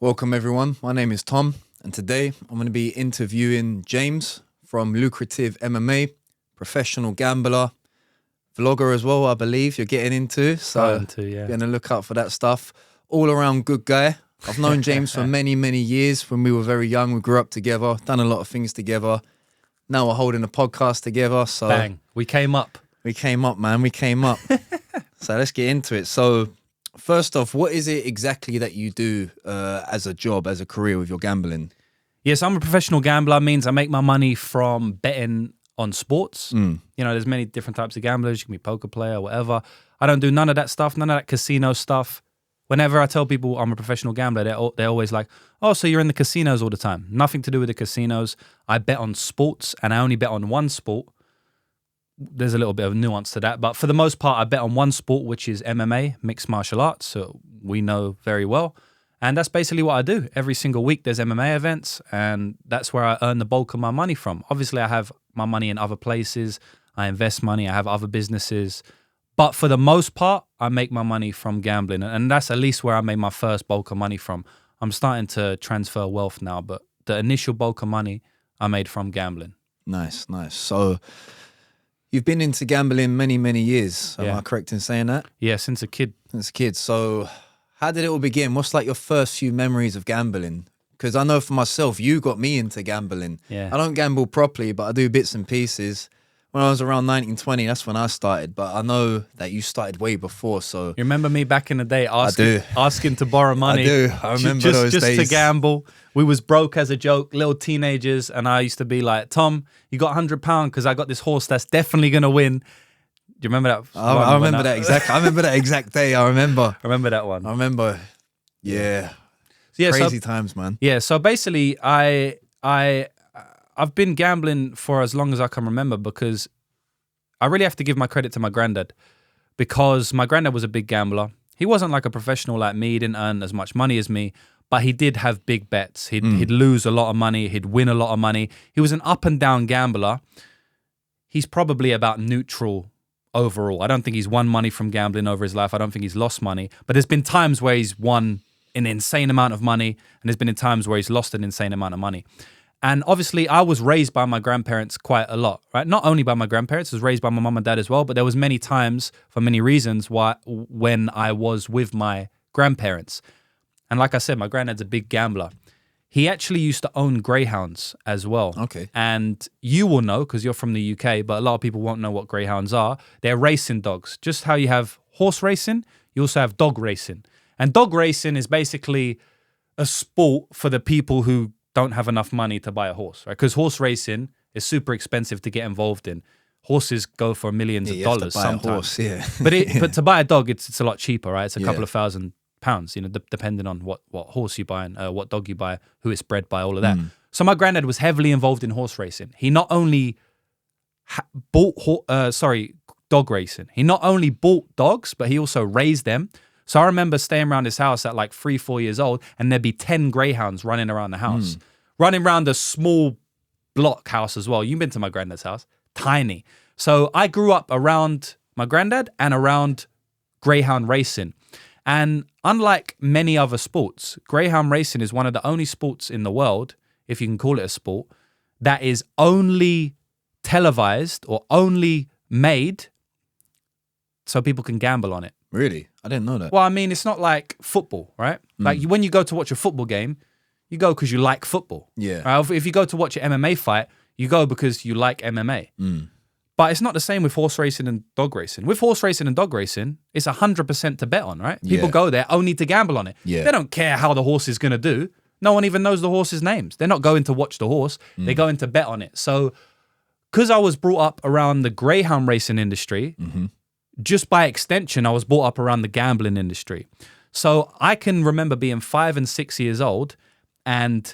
Welcome everyone, my name is Tom and today I'm going to be interviewing James from Lucrative MMA, professional gambler, vlogger as well I believe you're getting into, so yeah. be on the lookout for that stuff. All around good guy. I've known James for many years. When we were very young, we grew up together, done a lot of things together. Now we're holding a podcast together, so... Bang, we came up. We came up, man, we came up. So let's get into it. So... First off, what is it exactly that you do as a job, as a career with your gambling? Yes, I'm a professional gambler. Means I make my money from betting on sports. You know, there's many different types of gamblers. You can be a poker player, whatever. I don't do none of that stuff, none of that casino stuff. Whenever I tell people I'm a professional gambler, they're always like, oh, so you're in the casinos all the time. Nothing to do with the casinos. I bet on sports, and I only bet on one sport. There's a little bit of nuance to that, but for the most part, I bet on one sport, which is MMA, mixed martial arts, so we know very well. And that's basically what I do. Every single week, there's MMA events, and that's where I earn the bulk of my money from. Obviously, I have my money in other places. I invest money. I have other businesses. But for the most part, I make my money from gambling, and that's at least where I made my first bulk of money from. I'm starting to transfer wealth now, but the initial bulk of money I made from gambling. Nice. So... You've been into gambling many years. Am I correct in saying that? Yeah, since a kid. Since a kid. So how did it all begin? What's like your first few memories of gambling? Because I know for myself, you got me into gambling. Yeah. I don't gamble properly, but I do bits and pieces. When I was around 19, 20, that's when I started. But I know that you started way before, so... You remember me back in the day asking to borrow money? I do. I remember those days. Just to gamble. We was broke as a joke, little teenagers, and I used to be like, Tom, you got £100 because I got this horse that's definitely going to win. Do you remember that? I remember that exact. I remember that exact day. I remember that one. I remember. Yeah. So, yeah, Crazy times, man. Yeah. So basically, I've been gambling for as long as I can remember because I really have to give my credit to my granddad, because my granddad was a big gambler. He wasn't like a professional like me. He didn't earn as much money as me, but he did have big bets. He'd lose a lot of money. He'd win a lot of money. He was an up and down gambler. He's probably about neutral overall. I don't think he's won money from gambling over his life. I don't think he's lost money, but there's been times where he's won an insane amount of money, and there's been times where he's lost an insane amount of money. And obviously, I was raised by my grandparents quite a lot, right? Not only by my grandparents, I was raised by my mum and dad as well, but there was many times, for many reasons, when I was with my grandparents. And like I said, my granddad's a big gambler. He actually used to own greyhounds as well. Okay. And you will know, because you're from the UK, but a lot of people won't know what greyhounds are. They're racing dogs. Just how you have horse racing, you also have dog racing. And dog racing is basically a sport for the people who don't have enough money to buy a horse, right? Because horse racing is super expensive to get involved in. Horses go for millions of dollars sometimes. But to buy a dog, it's a lot cheaper, right? It's a couple of £1,000, you know, depending on what horse you buy and what dog you buy, who it's bred by, all of that. So my granddad was heavily involved in horse racing. He not only dog racing. He not only bought dogs, but he also raised them. So I remember staying around his house at like 3-4 years old, and there'd be 10 greyhounds running around the house, running around a small block house as well. You've been to my granddad's house, tiny. So I grew up around my granddad and around greyhound racing. And unlike many other sports, greyhound racing is one of the only sports in the world, if you can call it a sport, that is only televised or only made so people can gamble on it. Really? I didn't know that. Well, I mean, it's not like football, right? Like when you go to watch a football game, you go because you like football. Yeah. Right? If you go to watch an MMA fight, you go because you like MMA. But it's not the same with horse racing and dog racing. With horse racing and dog racing, it's 100% to bet on, right? People go there only to gamble on it. Yeah. They don't care how the horse is going to do. No one even knows the horse's names. They're not going to watch the horse. They're going to bet on it. So because I was brought up around the greyhound racing industry, just by extension, I was brought up around the gambling industry. So I can remember being 5 and 6 years old and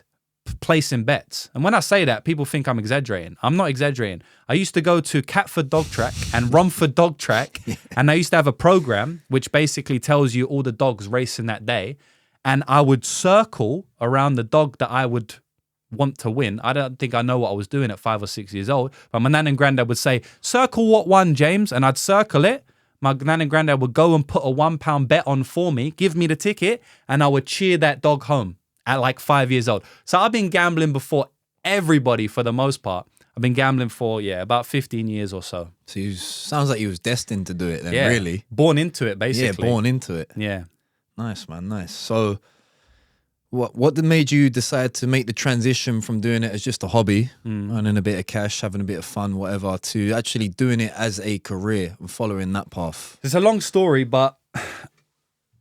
placing bets. And when I say that, people think I'm exaggerating. I'm not exaggerating. I used to go to Catford Dog Track and Romford Dog Track, and I used to have a program which basically tells you all the dogs racing that day. And I would circle around the dog that I would want to win. I don't think I know what I was doing at 5 or 6 years old, but my nan and granddad would say, circle what won, James, and I'd circle it. My nan and granddad would go and put a £1 bet on for me, give me the ticket, and I would cheer that dog home. at like 5 years old. So I've been gambling before everybody for the most part. I've been gambling for, about 15 years or so. So sounds like you was destined to do it then, Yeah. really. Born into it, basically. Yeah, born into it. Yeah. Nice, man, nice. So what made you decide to make the transition from doing it as just a hobby, earning a bit of cash, having a bit of fun, whatever, to actually doing it as a career and following that path? It's a long story, but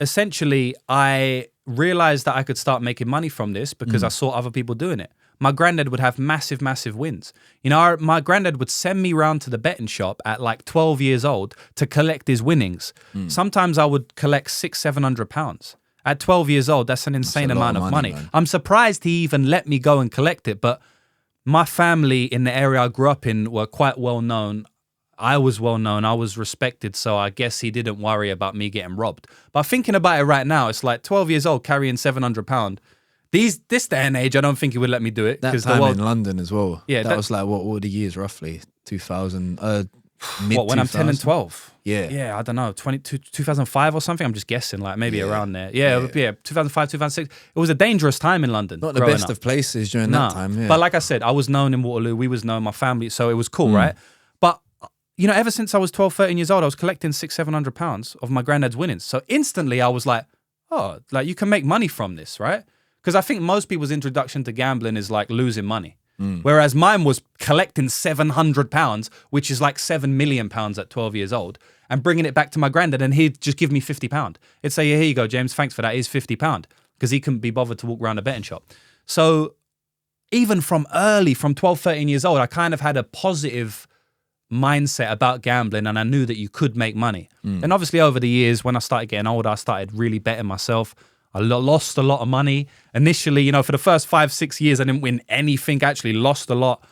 essentially I realized that I could start making money from this because I saw other people doing it. My granddad would have massive, massive wins. You know, my granddad would send me round to the betting shop at like 12 years old to collect his winnings. Sometimes I would collect £600-700. At 12 years old, that's an insane amount of money. I'm surprised he even let me go and collect it, but my family in the area I grew up in were quite well known. I was well known, I was respected, so I guess he didn't worry about me getting robbed. But thinking about it right now, it's like 12 years old carrying £700. This day and age, I don't think he would let me do it. That time in London as well. Yeah, that was like, what were the years roughly? 2000, mid What, when I'm 10 and 12? Yeah. Yeah, I don't know, 2005 or something? I'm just guessing, like maybe around there. Yeah, 2005, 2006. It was a dangerous time in London. Not the best of places during that time, yeah. But like I said, I was known in Waterloo. We was known, my family, so it was cool, right? But, you know, ever since I was 12, 13 years old, I was collecting £600-700 of my granddad's winnings. So instantly I was like, oh, like you can make money from this, right? Because I think most people's introduction to gambling is like losing money. Whereas mine was collecting £700, which is like £7 million at 12 years old, and bringing it back to my granddad, and he'd just give me £50. He'd say, yeah, here you go, James, thanks for that. Here's £50, because he couldn't be bothered to walk around a betting shop. So even from 12, 13 years old, I kind of had a positive mindset about gambling, and I knew that you could make money. And obviously over the years, when I started getting older, I started really betting myself. I lost a lot of money. Initially, you know, for the first 5-6 years, I didn't win anything. I actually lost a lot.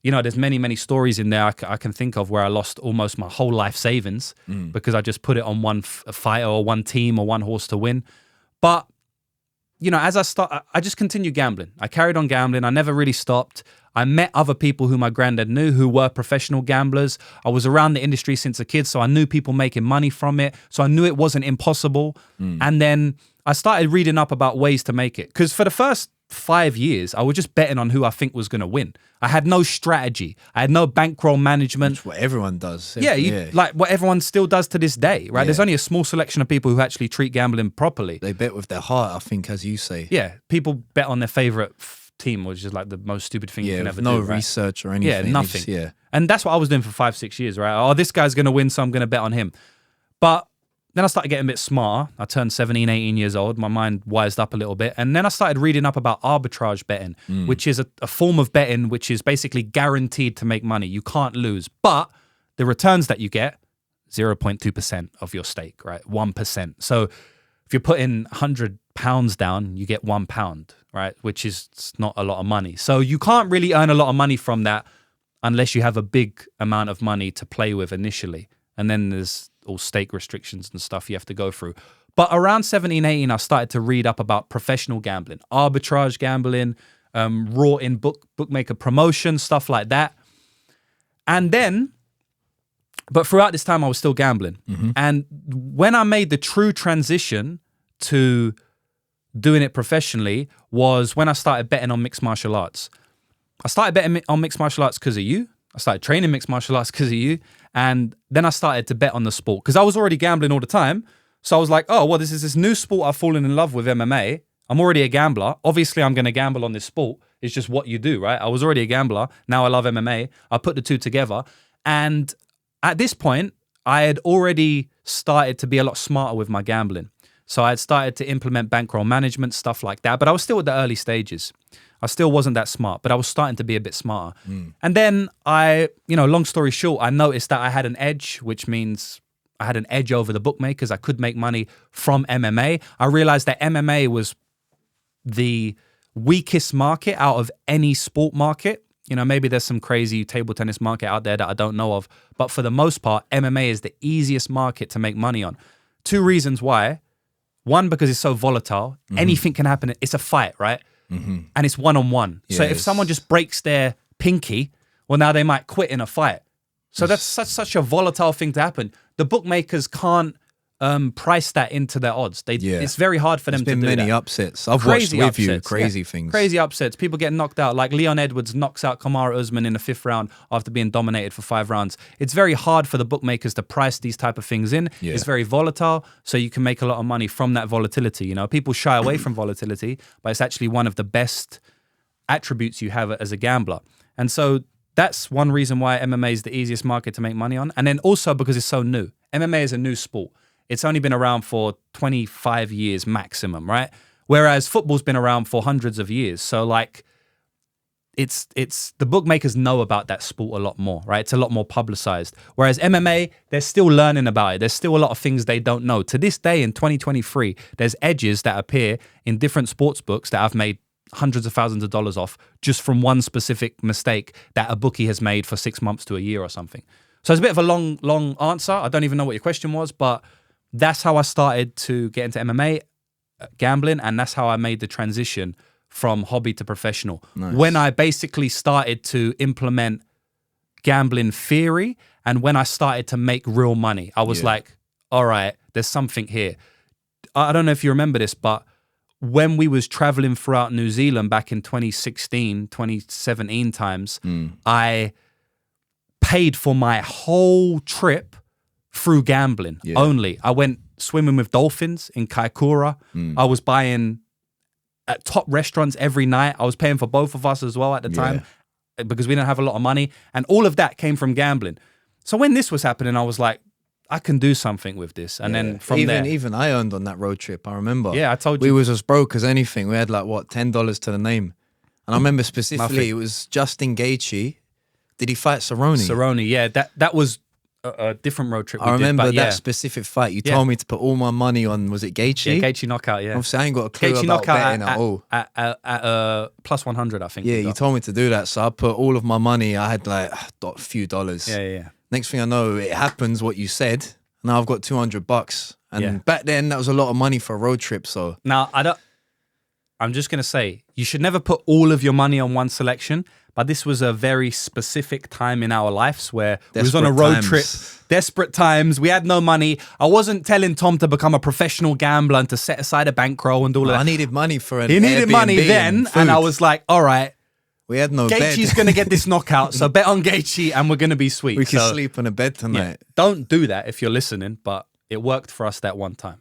You know, there's many, many stories in there I can think of where I lost almost my whole life savings because I just put it on one fighter or one team or one horse to win. But, you know, as I just continued gambling. I carried on gambling. I never really stopped. I met other people who my granddad knew who were professional gamblers. I was around the industry since a kid, so I knew people making money from it. So I knew it wasn't impossible. And then I started reading up about ways to make it. Because for the first 5 years, I was just betting on who I think was going to win. I had no strategy. I had no bankroll management. Which what everyone does. Yeah, like what everyone still does to this day, right? There's only a small selection of people who actually treat gambling properly. They bet with their heart, I think, as you say. Yeah, people bet on their favorite team, which is like the most stupid thing you can ever do. No right? research or anything. Yeah, nothing. Just, and that's what I was doing for 5-6 years, right? Oh, this guy's going to win, so I'm going to bet on him. But then I started getting a bit smarter. I turned 17, 18 years old. My mind wised up a little bit. And then I started reading up about arbitrage betting, which is a form of betting which is basically guaranteed to make money. You can't lose. But the returns that you get, 0.2% of your stake, right? 1%. So if you're putting £100 down, you get £1, right? Which is not a lot of money. So you can't really earn a lot of money from that unless you have a big amount of money to play with initially. And then there's all stake restrictions and stuff you have to go through. But around 17, 18, I started to read up about professional gambling, arbitrage gambling, raw in bookmaker promotion, stuff like that. And then, but throughout this time, I was still gambling. And when I made the true transition to doing it professionally was when I started betting on mixed martial arts. I started betting on mixed martial arts because of you. I started training mixed martial arts because of you. And then I started to bet on the sport because I was already gambling all the time. So I was like, oh, well, this is this new sport I've fallen in love with, MMA. I'm already a gambler. Obviously, I'm going to gamble on this sport. It's just what you do, right? I was already a gambler. Now I love MMA. I put the two together. And at this point, I had already started to be a lot smarter with my gambling. So I had started to implement bankroll management, stuff like that. But I was still at the early stages. I still wasn't that smart, but I was starting to be a bit smarter. And then long story short, I noticed that I had an edge, which means I had an edge over the bookmakers. I could make money from MMA. I realized that MMA was the weakest market out of any sport market. You know, maybe there's some crazy table tennis market out there that I don't know of, but for the most part, MMA is the easiest market to make money on. 2 reasons why. One, because it's so volatile. Anything can happen. It's a fight, right? And it's one-on-one. Yes. So if someone just breaks their pinky, well, now they might quit in a fight. So that's such a volatile thing to happen. The bookmakers can't price that into their odds. Yeah. It's very hard for them to do There's been many that. upsets. I've watched with you upsets, crazy things. Crazy upsets. People getting knocked out. Like Leon Edwards knocks out Kamaru Usman in the 5th round after being dominated for 5 rounds. It's very hard for the bookmakers to price these type of things in. Yeah. It's very volatile, so you can make a lot of money from that volatility. You know, people shy away from volatility, but it's actually one of the best attributes you have as a gambler. And so that's one reason why MMA is the easiest market to make money on. And then also because it's so new. MMA is a new sport. It's only been around for 25 years maximum, right? Whereas football's been around for hundreds of years. So like it's the bookmakers know about that sport a lot more, right? It's a lot more publicized. Whereas MMA, they're still learning about it. There's still a lot of things they don't know. To this day in 2023, there's edges that appear in different sports books that I've made hundreds of thousands of dollars off just from one specific mistake that a bookie has made for 6 months to a year or something. So it's a bit of a long answer. I don't even know what your question was, but that's how I started to get into MMA gambling, and that's how I made the transition from hobby to professional. Nice. When I basically started to implement gambling theory and when I started to make real money, I was like, all right, there's something here. I don't know if you remember this, but when we was traveling throughout New Zealand back in 2016, 2017 times, I paid for my whole trip through gambling only. I went swimming with dolphins in Kaikoura. I was buying at top restaurants every night. I was paying for both of us as well at the time because we didn't have a lot of money. And all of that came from gambling. So when this was happening, I was like, I can do something with this. And then from there... Even I earned on that road trip, I remember. Yeah, I told you. We was as broke as anything. We had like, what, $10 to the name. And I remember specifically, it was Justin Gaethje. Did he fight Cerrone? Cerrone, yeah. That was a different road trip we I remember did, but that specific fight. You told me to put all my money on, was it Gaethje? Yeah, Gaethje knockout, yeah. Obviously, I ain't got a clue Gaethje about knockout betting at all. At plus 100, I think. Yeah, you told me to do that. So I put all of my money. I had like a few dollars. Yeah. Next thing I know, it happens what you said. Now I've got $200. And back then, that was a lot of money for a road trip. So now, I'm just going to say, you should never put all of your money on one selection. But this was a very specific time in our lives where we was on a road trip, desperate times. We had no money. I wasn't telling Tom to become a professional gambler and to set aside a bankroll and all of that. I needed money for an He needed money then, and I was like, all right. We had no bed. Gaethje's going to get this knockout, so bet on Gaethje and we're going to be sweet. We can sleep on a bed tonight. Yeah, don't do that if you're listening, but it worked for us that one time.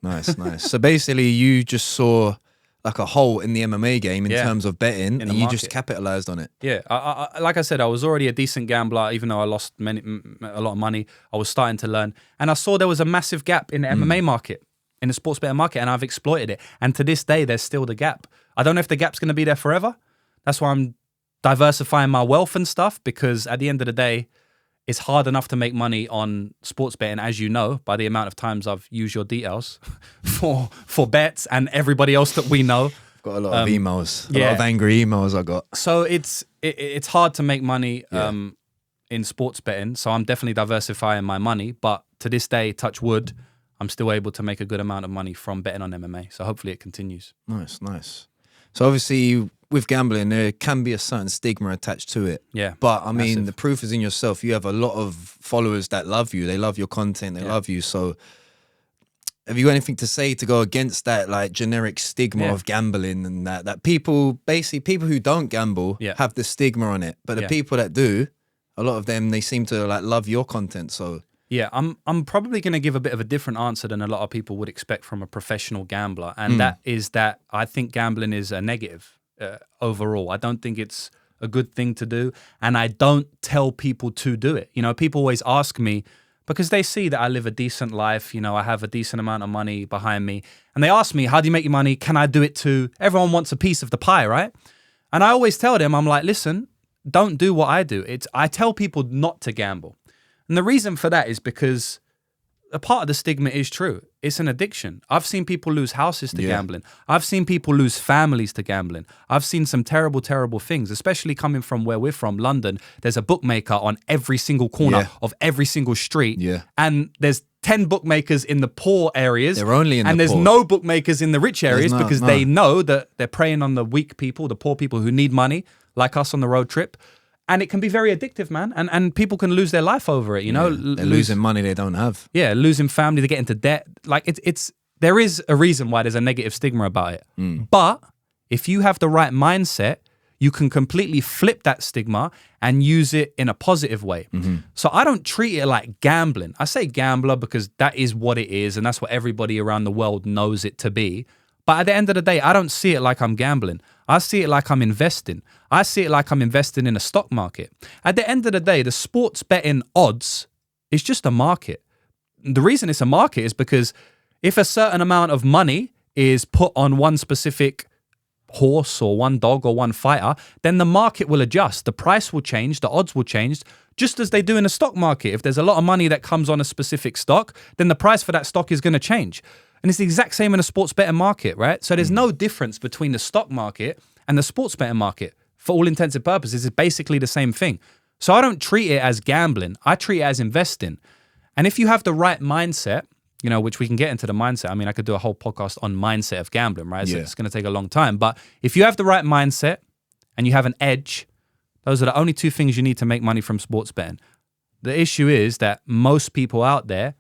Nice. So basically you just saw like a hole in the MMA game in terms of betting and you just capitalized on it. Yeah. I like I said, I was already a decent gambler, even though I lost a lot of money. I was starting to learn. And I saw there was a massive gap in the MMA market, in the sports betting market, and I've exploited it. And to this day, there's still the gap. I don't know if the gap's going to be there forever. That's why I'm diversifying my wealth and stuff, because at the end of the day, it's hard enough to make money on sports betting, as you know, by the amount of times I've used your details for bets and everybody else that we know. I've got a lot of emails, a lot of angry emails I got. So it's hard to make money in sports betting. So I'm definitely diversifying my money. But to this day, touch wood, I'm still able to make a good amount of money from betting on MMA. So hopefully it continues. Nice. So obviously with gambling, there can be a certain stigma attached to it. Yeah. But I mean, the proof is in yourself. You have a lot of followers that love you. They love your content. They love you. So have you got anything to say to go against that like generic stigma of gambling and that people who don't gamble have the stigma on it. But the people that do, a lot of them, they seem to like love your content. So yeah, I'm probably going to give a bit of a different answer than a lot of people would expect from a professional gambler. And that is that I think gambling is a negative. Overall, I don't think it's a good thing to do, and I don't tell people to do it. You know, people always ask me because they see that I live a decent life. You know, I have a decent amount of money behind me, and they ask me, "How do you make your money? Can I do it too?" Everyone wants a piece of the pie, right? And I always tell them, I'm like, listen, don't do what I do. I tell people not to gamble, and the reason for that is because a part of the stigma is true. It's an addiction. I've seen people lose houses to gambling. I've seen people lose families to gambling. I've seen some terrible, terrible things, especially coming from where we're from, London. There's a bookmaker on every single corner of every single street. Yeah. And there's 10 bookmakers in the poor areas. They're only in and the there's poor. no bookmakers in the rich areas because they know that they're preying on the weak people, the poor people who need money, like us on the road trip. And it can be very addictive, man. And people can lose their life over it, you know? They're losing money they don't have. Yeah, losing family, they get into debt. Like there is a reason why there's a negative stigma about it. But if you have the right mindset, you can completely flip that stigma and use it in a positive way. So I don't treat it like gambling. I say gambler because that is what it is, and that's what everybody around the world knows it to be. But at the end of the day, I don't see it like I'm gambling. I see it like I'm investing. I see it like I'm investing in a stock market. At the end of the day, the sports betting odds is just a market. The reason it's a market is because if a certain amount of money is put on one specific horse or one dog or one fighter, then the market will adjust. The price will change, the odds will change, just as they do in the stock market. If there's a lot of money that comes on a specific stock, then the price for that stock is going to change. And it's the exact same in the sports betting market, right? So there's no difference between the stock market and the sports betting market. For all intents and purposes, it's basically the same thing. So I don't treat it as gambling. I treat it as investing. And if you have the right mindset, you know, which we can get into the mindset. I mean, I could do a whole podcast on mindset of gambling, right? So it's going to take a long time. But if you have the right mindset and you have an edge, those are the only two things you need to make money from sports betting. The issue is that most people out there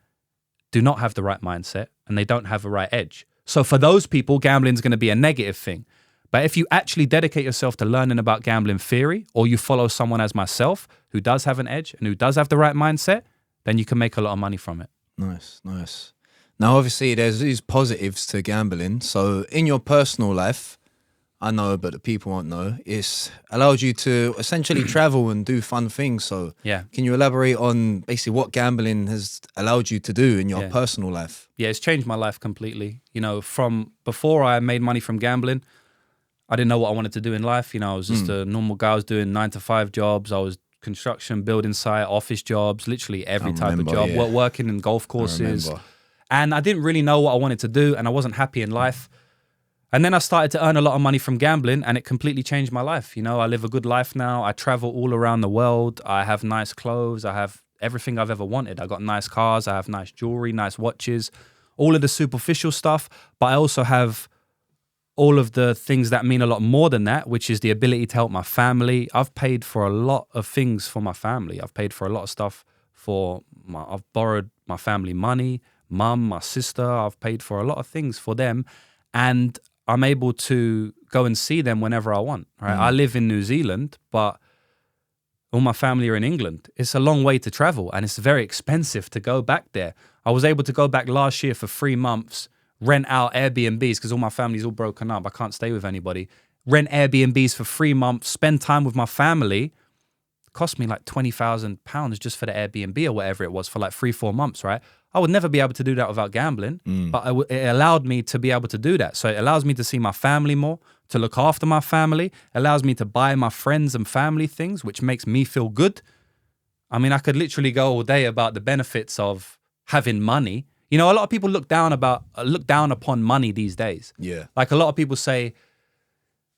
do not have the right mindset and they don't have a right edge. So for those people, gambling is going to be a negative thing. But if you actually dedicate yourself to learning about gambling theory, or you follow someone as myself who does have an edge and who does have the right mindset, then you can make a lot of money from it. Nice, nice. Now, obviously, there's these positives to gambling. So in your personal life, I know, but the people won't know, it's allowed you to essentially travel and do fun things. So can you elaborate on basically what gambling has allowed you to do in your personal life? Yeah, it's changed my life completely. You know, from before I made money from gambling, I didn't know what I wanted to do in life. You know, I was just a normal guy. I was doing 9-to-5 jobs. I was construction, building site, office jobs, literally every type of job, working in golf courses. And I didn't really know what I wanted to do, and I wasn't happy in life. And then I started to earn a lot of money from gambling, and it completely changed my life. You know, I live a good life now. I travel all around the world. I have nice clothes. I have everything I've ever wanted. I got nice cars. I have nice jewelry, nice watches, all of the superficial stuff. But I also have all of the things that mean a lot more than that, which is the ability to help my family. I've paid for a lot of things for my family. I've paid for a lot of stuff I've borrowed my family money, mum, my sister. I've paid for a lot of things for them. And I'm able to go and see them whenever I want, right? I live in New Zealand, but all my family are in England. It's a long way to travel, and it's very expensive to go back there. I was able to go back last year for 3 months, rent out Airbnbs because all my family's all broken up. I can't stay with anybody. Rent Airbnbs for 3 months, spend time with my family. Cost me like £20,000 just for the Airbnb or whatever it was for like 3-4 months, right? I would never be able to do that without gambling, but it allowed me to be able to do that. So it allows me to see my family more, to look after my family, allows me to buy my friends and family things, which makes me feel good. I mean, I could literally go all day about the benefits of having money. You know, a lot of people look down upon money these days. Yeah. Like a lot of people say,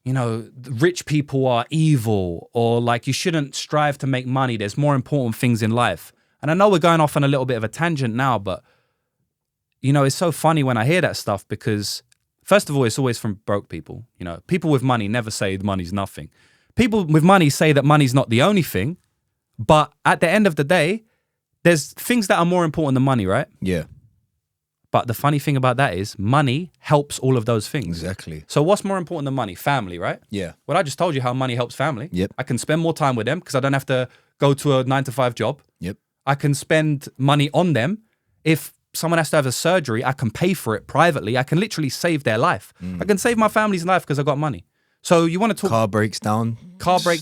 you know, rich people are evil, or like you shouldn't strive to make money. There's more important things in life. And I know we're going off on a little bit of a tangent now, but, you know, it's so funny when I hear that stuff because, first of all, it's always from broke people. You know, people with money never say money's nothing. People with money say that money's not the only thing, but at the end of the day, there's things that are more important than money, right? Yeah. But the funny thing about that is money helps all of those things. Exactly. So what's more important than money? Family, right? Yeah. Well, I just told you how money helps family. Yep. I can spend more time with them because I don't have to go to a 9-to-5 job. Yep. I can spend money on them. If someone has to have a surgery, I can pay for it privately. I can literally save their life. I can save my family's life because I got money. So you want to talk... Car breaks down.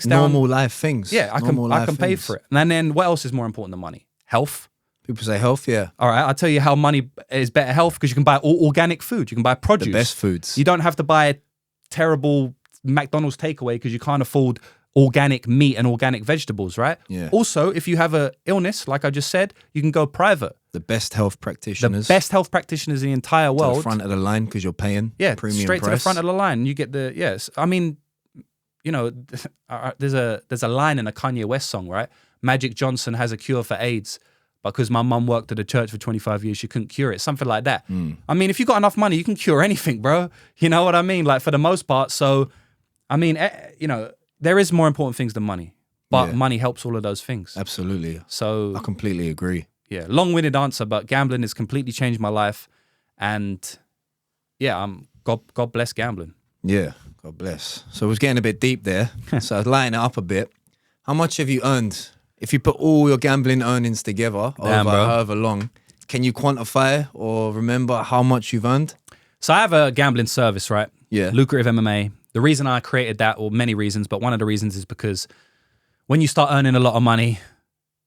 Normal life things. Yeah, I can pay for it. And then what else is more important than money? Health. People say health, yeah. All right, I'll tell you how money is better health because you can buy all organic food. You can buy produce. The best foods. You don't have to buy a terrible McDonald's takeaway because you can't afford organic meat and organic vegetables, right? Yeah. Also, if you have an illness, like I just said, you can go private. The best health practitioners. The best health practitioners in the entire world. To the front of the line because you're paying premium straight price. to the front of the line. You get the, yes. I mean, you know, there's a line in a Kanye West song, right? Magic Johnson has a cure for AIDS. Because my mum worked at a church for 25 years, she couldn't cure it. Something like that. I mean, if you got enough money, you can cure anything, bro. You know what I mean? Like for the most part. So, I mean, you know, there is more important things than money. but money helps all of those things. Absolutely. So I completely agree. Yeah, long-winded answer, but gambling has completely changed my life, and yeah, God bless gambling. Yeah, God bless. So it was getting a bit deep there. So I'd lighten it up a bit. How much have you earned? If you put all your gambling earnings together over however long, can you quantify or remember how much you've earned? So I have a gambling service, right? Yeah. Lucrative MMA. The reason I created that, or many reasons, but one of the reasons is because when you start earning a lot of money,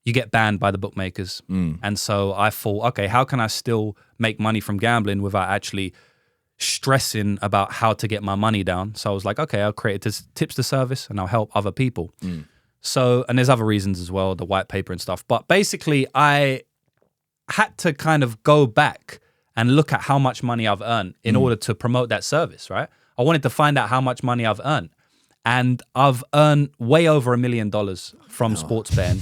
you get banned by the bookmakers. And so I thought, okay, how can I still make money from gambling without actually stressing about how to get my money down? So I was like, okay, I'll create a tipster service and I'll help other people. So, and there's other reasons as well, the white paper and stuff. But basically, I had to kind of go back and look at how much money I've earned in order to promote that service, right? I wanted to find out how much money I've earned. And I've earned way over $1 million from sports betting.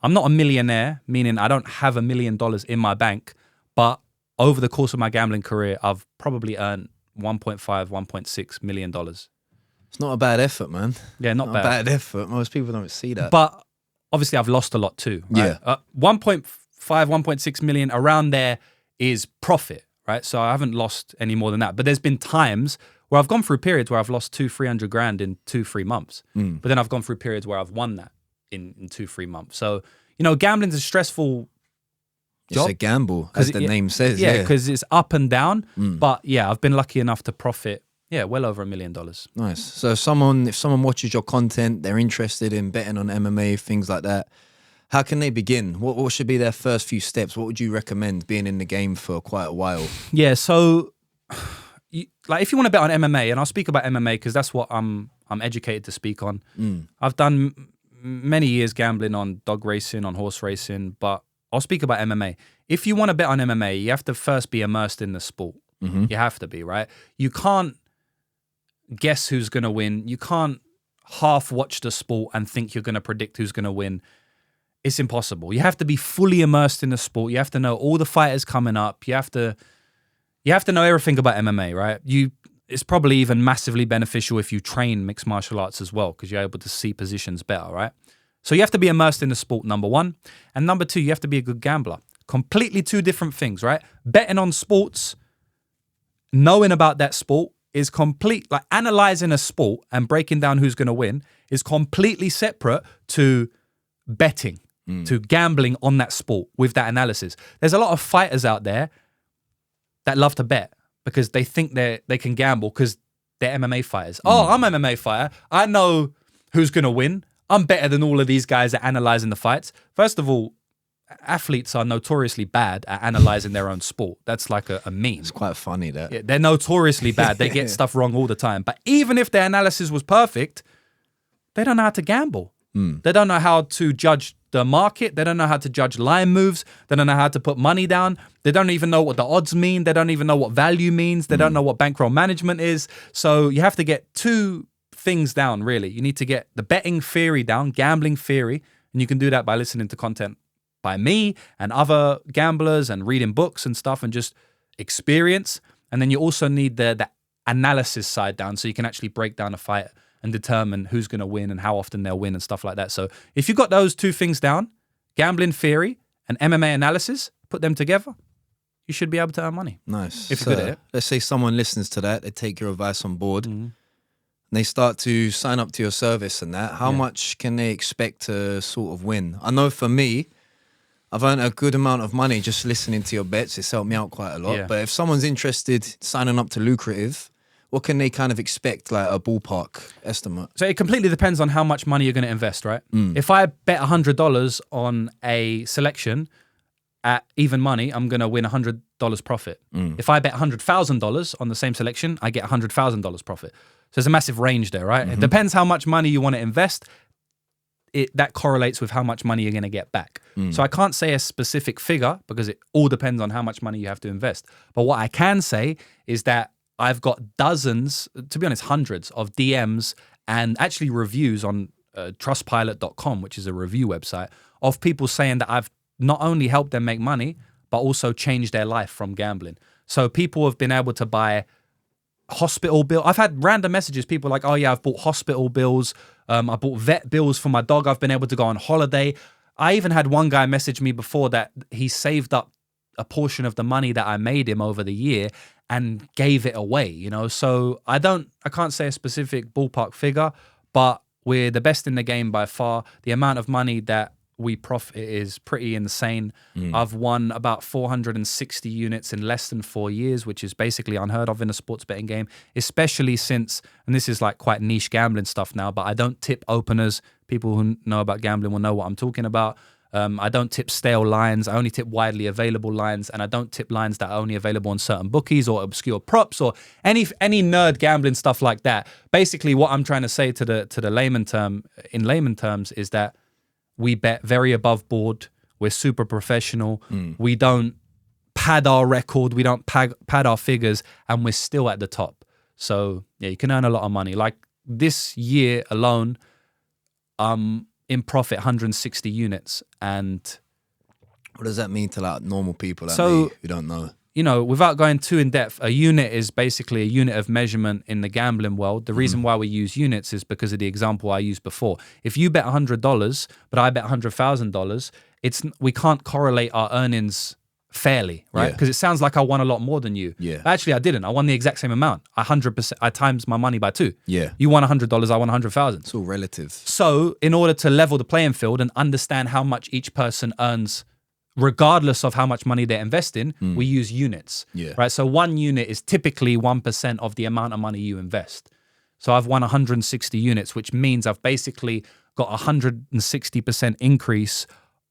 I'm not a millionaire, meaning I don't have $1 million in my bank, but over the course of my gambling career, I've probably earned $1.5, $1.6 million. It's not a bad effort, man. Yeah, not bad. A bad effort. Most people don't see that. But obviously I've lost a lot too. Right? Yeah. 1.5, 1.6 million, around there is profit, right? So I haven't lost any more than that. But there's been times where I've gone through periods where I've lost 200-300 grand in 2-3 months. But then I've gone through periods where I've won that in 2-3 months. So, you know, gambling's a stressful job. It's a gamble, as the name says. Yeah, because it's up and down. But yeah, I've been lucky enough to profit, well over $1 million. Nice. So if someone watches your content, they're interested in betting on MMA, things like that, how can they begin? What should be their first few steps? What would you recommend, being in the game for quite a while? Yeah, so if you want to bet on MMA, and I'll speak about MMA because that's what I'm educated to speak on. I've done many years gambling on dog racing, on horse racing, but I'll speak about MMA. If you want to bet on MMA, you have to first be immersed in the sport. You have to be, right? You can't guess who's going to win. You can't half watch the sport and think you're going to predict who's going to win. It's impossible. You have to be fully immersed in the sport. You have to know all the fighters coming up. You have to know everything about MMA, right? It's probably even massively beneficial if you train mixed martial arts as well, because you're able to see positions better, right? So you have to be immersed in the sport, number one. And number two, you have to be a good gambler. Completely two different things, right? Betting on sports, knowing about that sport is complete. Like analyzing a sport and breaking down who's going to win is completely separate to betting, to gambling on that sport with that analysis. There's a lot of fighters out there that love to bet because they think they can gamble because they're MMA fighters. Oh, I'm an MMA fighter. I know who's going to win. I'm better than all of these guys at analyzing the fights. First of all, athletes are notoriously bad at analyzing their own sport. That's like a meme. It's quite funny that. Yeah, they're notoriously bad. They get stuff wrong all the time. But even if their analysis was perfect, they don't know how to gamble. They don't know how to judge the market. They don't know how to judge line moves. They don't know how to put money down. They don't even know what the odds mean. They don't even know what value means. They don't know what bankroll management is. So you have to get two things down, really. You need to get the betting theory down, gambling theory, and you can do that by listening to content by me and other gamblers and reading books and stuff and just experience. And then you also need the analysis side down so you can actually break down a fight and determine who's going to win and how often they'll win and stuff like that. So if you've got those two things down, gambling theory and MMA analysis, put them together, you should be able to earn money. Nice. If you're good at it. Let's say someone listens to that, they take your advice on board, and they start to sign up to your service and that. How much can they expect to sort of win? I know for me, I've earned a good amount of money just listening to your bets. It's helped me out quite a lot. Yeah. But if someone's interested signing up to Lucrative, what can they kind of expect, like a ballpark estimate? So it completely depends on how much money you're going to invest, right? If I bet $100 on a selection at even money, I'm going to win $100 profit. If I bet $100,000 on the same selection, I get $100,000 profit. So there's a massive range there, right? It depends how much money you want to invest. That correlates with how much money you're going to get back. So I can't say a specific figure because it all depends on how much money you have to invest. But what I can say is that I've got dozens, to be honest, hundreds of DMs and actually reviews on trustpilot.com, which is a review website, of people saying that I've not only helped them make money, but also changed their life from gambling. So people have been able to buy hospital bill. I've had random messages. People like, oh yeah, I've bought hospital bills. I bought vet bills for my dog. I've been able to go on holiday. I even had one guy message me before that he saved up a portion of the money that I made him over the year and gave it away, you know? So I can't say a specific ballpark figure, but we're the best in the game by far. The amount of money that we profit is pretty insane. I've won about 460 units in less than 4 years, which is basically unheard of in a sports betting game, especially since, and this is like quite niche gambling stuff now, but I don't tip openers. People who know about gambling will know what I'm talking about. I don't tip stale lines. I only tip widely available lines, and I don't tip lines that are only available on certain bookies or obscure props or any nerd gambling stuff like that. Basically, what I'm trying to say to the layman terms is that we bet very above board. We're super professional. We don't pad our record. We don't pad our figures, and we're still at the top. So yeah, you can earn a lot of money. Like this year alone, in profit 160 units. And what does that mean to like normal people like so, me who don't know? You know, without going too in depth, a unit is basically a unit of measurement in the gambling world. The reason why we use units is because of the example I used before. If you bet $100, but I bet $100,000, we can't correlate our earnings fairly, right? Because it sounds like I won a lot more than you. Yeah. But actually, I didn't. I won the exact same amount. 100%. I times my money by 2. Yeah. You won $100. I won 100,000. It's all relative. So, in order to level the playing field and understand how much each person earns, regardless of how much money they invest in, we use units. Yeah. Right. So 1 unit is typically 1% of the amount of money you invest. So I've won 160 units, which means I've basically got 160% increase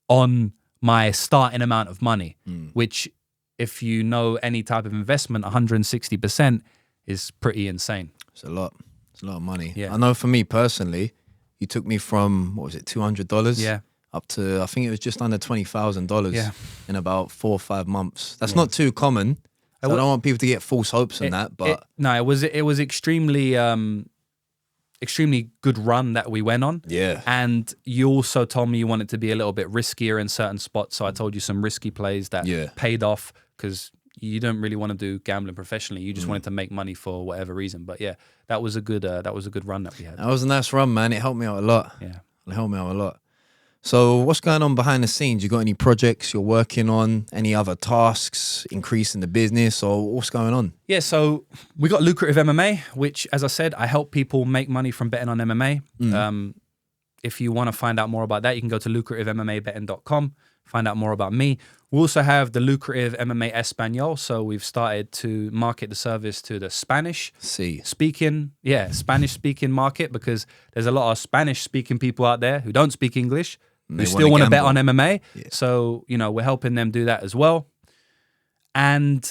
on my starting amount of money, which if you know any type of investment, 160% is pretty insane. It's a lot. It's a lot of money. Yeah. I know for me personally, you took me from, what was it, $200? Yeah. Up to, I think it was just under $20,000 in about 4 or 5 months. That's not too common. So I don't want people to get false hopes on that, but it was extremely extremely good run that we went on. Yeah. And you also told me you wanted to be a little bit riskier in certain spots, so I told you some risky plays that paid off because you don't really want to do gambling professionally. You just wanted to make money for whatever reason. But yeah, that was a good run that we had. That was a nice run, man. It helped me out a lot. Yeah. It helped me out a lot. So what's going on behind the scenes? You got any projects you're working on? Any other tasks, increasing the business, or what's going on? Yeah, so we got Lucrative MMA, which, as I said, I help people make money from betting on MMA. If you want to find out more about that, you can go to lucrativemmabetting.com, find out more about me. We also have the Lucrative MMA Espanol, so we've started to market the service to the Spanish-speaking market, because there's a lot of Spanish-speaking people out there who don't speak English, who still want to bet on MMA. Yeah. So, you know, we're helping them do that as well. And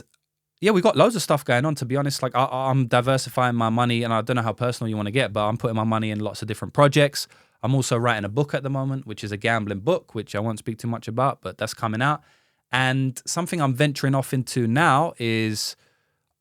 yeah, we've got loads of stuff going on, to be honest. Like I'm diversifying my money, and I don't know how personal you want to get, but I'm putting my money in lots of different projects. I'm also writing a book at the moment, which is a gambling book, which I won't speak too much about, but that's coming out. And something I'm venturing off into now is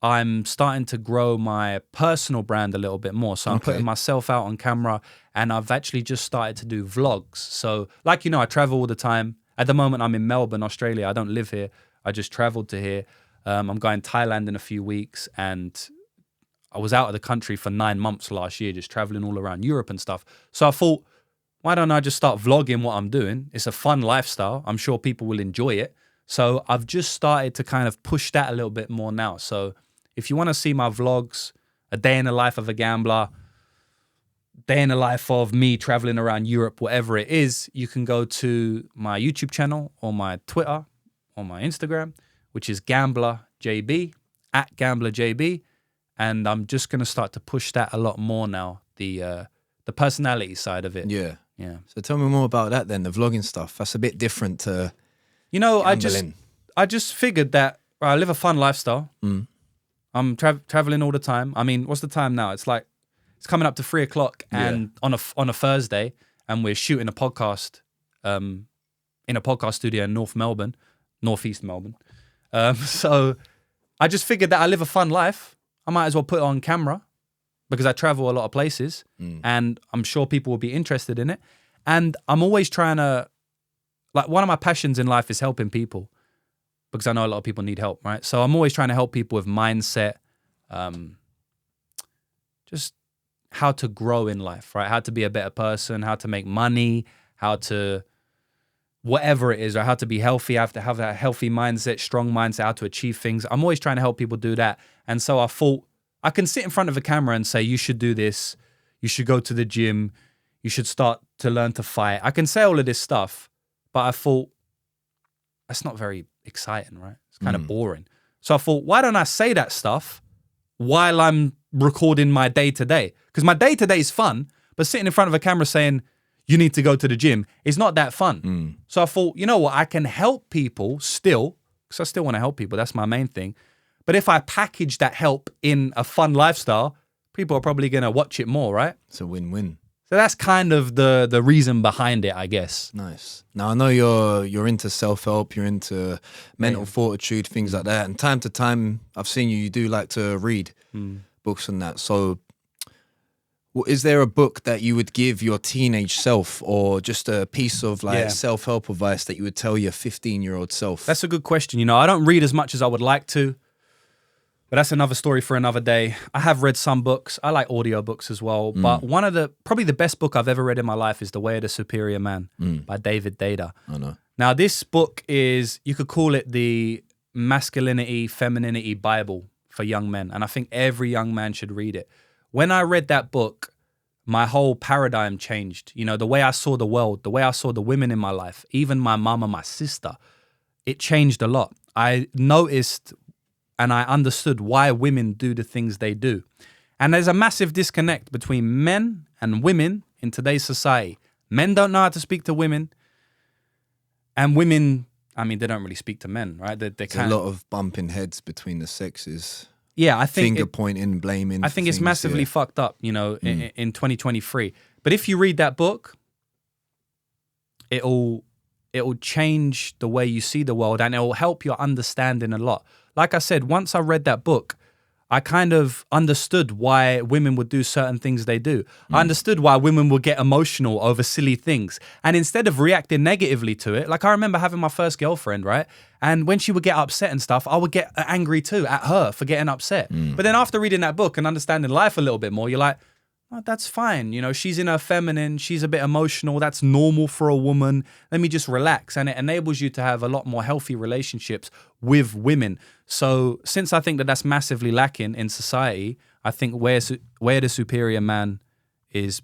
I'm starting to grow my personal brand a little bit more. So I'm putting myself out on camera, and I've actually just started to do vlogs. So like, you know, I travel all the time. At the moment, I'm in Melbourne, Australia. I don't live here. I just traveled to here. I'm going to Thailand in a few weeks, and I was out of the country for 9 months last year, just traveling all around Europe and stuff. So I thought, why don't I just start vlogging what I'm doing? It's a fun lifestyle. I'm sure people will enjoy it. So I've just started to kind of push that a little bit more now. So if you want to see my vlogs, a day in the life of a gambler, day in the life of me traveling around Europe, whatever it is, you can go to my YouTube channel or my Twitter or my Instagram, which is GamblerJB, @GamblerJB. And I'm just going to start to push that a lot more now, the personality side of it. Yeah. Yeah. So tell me more about that then, the vlogging stuff. That's a bit different to gambling. I just figured that I live a fun lifestyle. I'm traveling all the time. I mean, what's the time now? It's coming up to 3:00 and on a Thursday, and we're shooting a podcast in a podcast studio in Northeast Melbourne. So I just figured that I live a fun life. I might as well put it on camera because I travel a lot of places, and I'm sure people will be interested in it. And I'm always trying to, like, one of my passions in life is helping people, because I know a lot of people need help, right? So I'm always trying to help people with mindset, just how to grow in life, right? How to be a better person, how to make money, how to whatever it is, or how to be healthy, how to have a healthy mindset, strong mindset, how to achieve things. I'm always trying to help people do that. And so I thought I can sit in front of a camera and say, you should do this, you should go to the gym, you should start to learn to fight. I can say all of this stuff, but I thought that's not very exciting, right? It's kind of boring. So I thought, why don't I say that stuff while I'm recording my day-to-day? Because my day-to-day is fun, but sitting in front of a camera saying, you need to go to the gym, is not that fun. So I thought, you know what? I can help people still, because I still want to help people. That's my main thing. But if I package that help in a fun lifestyle, people are probably going to watch it more, right? It's a win-win. So that's kind of the reason behind it, I guess. Nice. Now I know you're into self-help, you're into mental fortitude, things like that. And time to time, I've seen you do like to read books and that. So is there a book that you would give your teenage self, or just a piece of like self-help advice that you would tell your 15-year-old self? That's a good question. You know, I don't read as much as I would like to, but that's another story for another day. I have read some books. I like audiobooks as well. But one of probably the best book I've ever read in my life is The Way of the Superior Man by David Data. I know. Now, this book is, you could call it the masculinity, femininity Bible for young men. And I think every young man should read it. When I read that book, my whole paradigm changed. You know, the way I saw the world, the way I saw the women in my life, even my mom and my sister, it changed a lot. I noticed and I understood why women do the things they do. And there's a massive disconnect between men and women in today's society. Men don't know how to speak to women. And women, I mean, they don't really speak to men, right? There's a lot of bumping heads between the sexes. Yeah, I think finger pointing, blaming. I think it's massively fucked up, you know, in 2023. But if you read that book, it'll change the way you see the world, and it'll help your understanding a lot. Like I said, once I read that book, I kind of understood why women would do certain things they do. I understood why women would get emotional over silly things. And instead of reacting negatively to it, like I remember having my first girlfriend, right? And when she would get upset and stuff, I would get angry too at her for getting upset. But then after reading that book and understanding life a little bit more, you're like, oh, that's fine. You know, she's in her feminine. She's a bit emotional. That's normal for a woman. Let me just relax. And it enables you to have a lot more healthy relationships with women. So since I think that that's massively lacking in society, I think Where the Superior Man is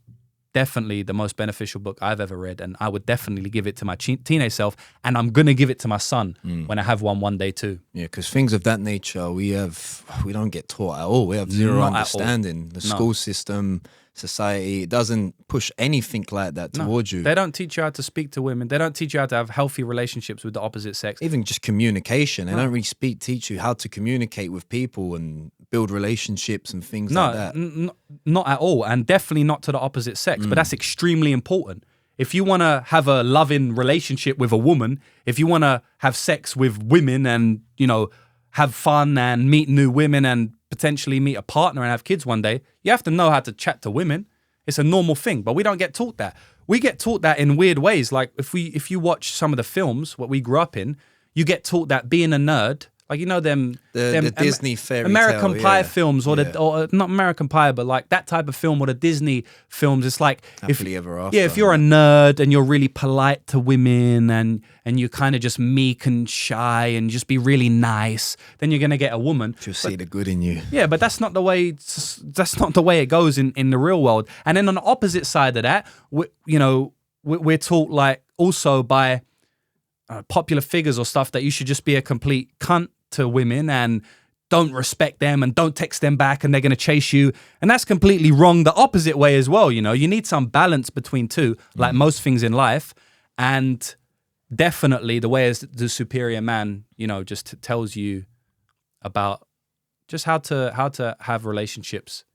definitely the most beneficial book I've ever read. And I would definitely give it to my teenage self. And I'm going to give it to my son when I have one day too. Yeah, because things of that nature, we don't get taught at all. We have zero understanding. The school system, society, it doesn't push anything like that towards you. They don't teach you how to speak to women. They don't teach you how to have healthy relationships with the opposite sex. Even just communication. They don't really teach you how to communicate with people and build relationships and things like that. Not at all. And definitely not to the opposite sex. But that's extremely important. If you want to have a loving relationship with a woman, if you want to have sex with women and, you know, have fun and meet new women and potentially meet a partner and have kids one day, you have to know how to chat to women. It's a normal thing, but we don't get taught that. We get taught that in weird ways. Like if you watch some of the films, what we grew up in, you get taught that being a nerd, like, you know, them Disney fairy American tale, Pie films, or or not American Pie, but like that type of film, or the Disney films. It's like Happily Ever After. Yeah, if you're a nerd and you're really polite to women and you're kind of just meek and shy and just be really nice, then you're gonna get a woman. She'll see the good in you. Yeah, but that's not the way. That's not the way it goes in the real world. And then on the opposite side of that, we're taught, like, also by popular figures or stuff, that you should just be a complete cunt to women and don't respect them and don't text them back and they're going to chase you. And that's completely wrong the opposite way as well. You know, you need some balance between two, like most things in life. And definitely The Way is the Superior Man, you know, just tells you about just how to have relationships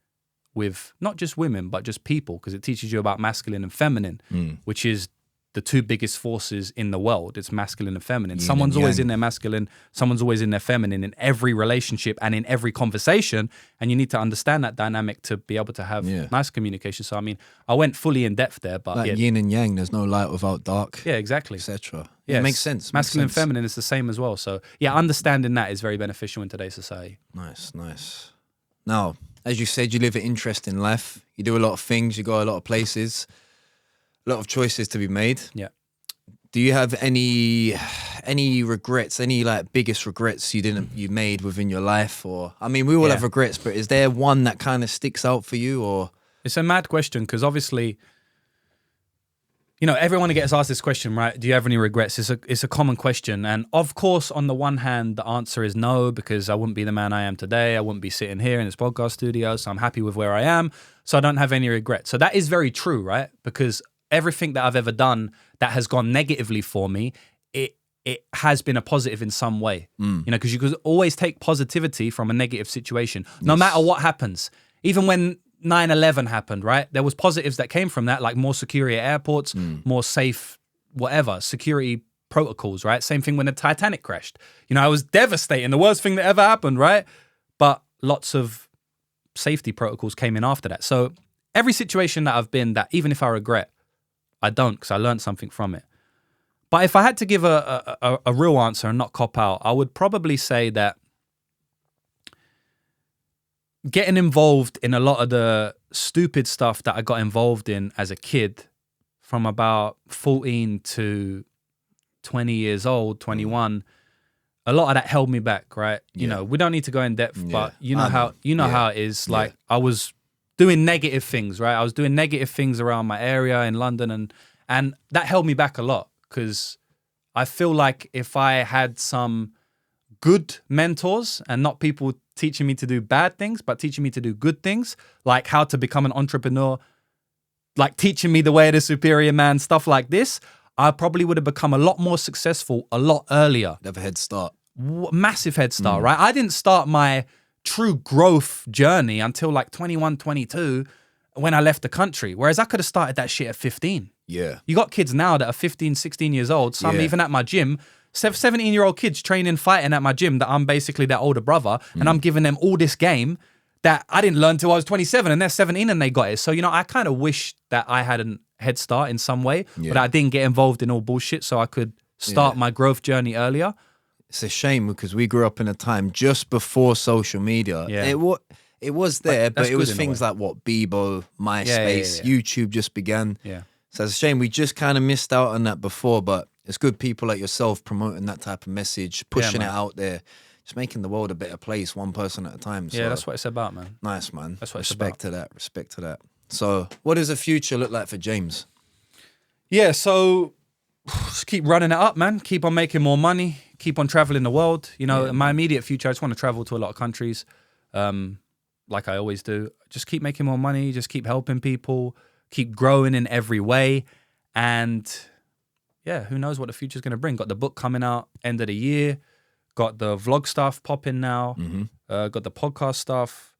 with not just women, but just people, because it teaches you about masculine and feminine, which is the two biggest forces in the world. It's masculine and feminine. Someone's always in their masculine, someone's always in their feminine in every relationship and in every conversation. And you need to understand that dynamic to be able to have nice communication. So, I mean, I went fully in depth there, but like yin and yang, there's no light without dark. Yeah, exactly. Etc. Yeah, it makes sense. Masculine and feminine is the same as well. So yeah, understanding that is very beneficial in today's society. Nice. Now, as you said, you live an interesting life. You do a lot of things. You go a lot of places. A lot of choices to be made. Yeah. Do you have any regrets? Any like biggest regrets you made within your life? Or I mean, we all have regrets, but is there one that kind of sticks out for you? Or it's a mad question because obviously, you know, everyone gets asked this question, right? Do you have any regrets? It's a common question, and of course, on the one hand, the answer is no, because I wouldn't be the man I am today. I wouldn't be sitting here in this podcast studio, so I'm happy with where I am. So I don't have any regrets. So that is very true, right? Because everything that I've ever done that has gone negatively for me, it has been a positive in some way. You know, because you could always take positivity from a negative situation, no matter what happens. Even when 9/11 happened, right? There was positives that came from that, like more security at airports, more safe, whatever, security protocols, right? Same thing when the Titanic crashed. You know, I was devastating, the worst thing that ever happened, right? But lots of safety protocols came in after that. So every situation that I've been, that even if I regret, I don't, because I learned something from it. But if I had to give a real answer and not cop out, I would probably say that getting involved in a lot of the stupid stuff that I got involved in as a kid, from about 14 to 20 years old, 21, a lot of that held me back, right? You know, we don't need to go in depth, but you know how it is. Like I was doing negative things, right? I was doing negative things around my area in London, and that held me back a lot, because I feel like if I had some good mentors and not people teaching me to do bad things, but teaching me to do good things, like how to become an entrepreneur, like teaching me the way of the superior man, stuff like this, I probably would have become a lot more successful a lot earlier. have a head start. Massive head start, right? I didn't start my true growth journey until like 21, 22 when I left the country. Whereas I could have started that shit at 15. Yeah. You got kids now that are 15, 16 years old, some even at my gym, 17-year-old kids training, fighting at my gym, that I'm basically their older brother, and I'm giving them all this game that I didn't learn till I was 27, and they're 17 and they got it. So, you know, I kind of wish that I had a head start in some way, but I didn't get involved in all bullshit so I could start my growth journey earlier. It's a shame because we grew up in a time just before social media. Yeah. It was there, but it was things like Bebo, MySpace, YouTube just began. Yeah. So it's a shame we just kind of missed out on that before, but it's good people like yourself promoting that type of message, pushing it out there, just making the world a better place, one person at a time. So, yeah, that's what it's about, man. Nice, man. That's what it's about. Respect to that. So what does the future look like for James? Yeah, so just keep running it up, man. Keep on making more money. Keep on traveling the world. You know, in my immediate future, I just want to travel to a lot of countries, like I always do. Just keep making more money. Just keep helping people. Keep growing in every way. And yeah, who knows what the future's going to bring. Got the book coming out end of the year. Got the vlog stuff popping now. Got the podcast stuff.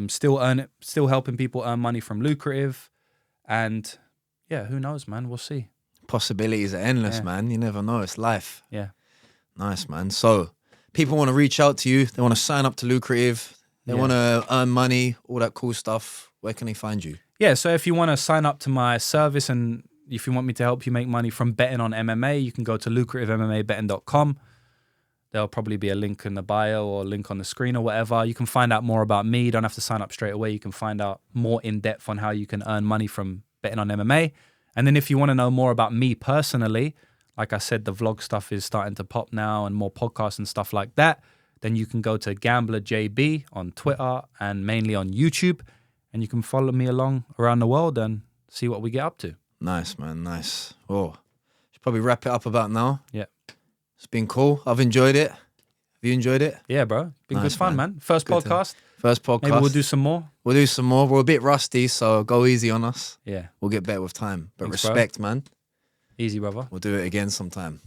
Still helping people earn money from Lucrative. And yeah, who knows, man? We'll see. Possibilities are endless, man. You never know. It's life. Yeah. Nice, man. So people want to reach out to you. They want to sign up to Lucrative. They want to earn money, all that cool stuff. Where can they find you? Yeah, so if you want to sign up to my service and if you want me to help you make money from betting on MMA, you can go to lucrativemmabetting.com. There'll probably be a link in the bio or a link on the screen or whatever. You can find out more about me. You don't have to sign up straight away. You can find out more in depth on how you can earn money from betting on MMA. And then if you want to know more about me personally, like I said, the vlog stuff is starting to pop now and more podcasts and stuff like that. Then you can go to GamblerJB on Twitter and mainly on YouTube. And you can follow me along around the world and see what we get up to. Nice, man. Nice. Oh, should probably wrap it up about now. Yeah. It's been cool. I've enjoyed it. Have you enjoyed it? Yeah, bro. Been good fun, man. First good podcast. First podcast. Maybe we'll do some more. We'll do some more. We're a bit rusty, so go easy on us. Yeah. We'll get better with time. But Thanks, respect, man. Easy, brother. We'll do it again sometime.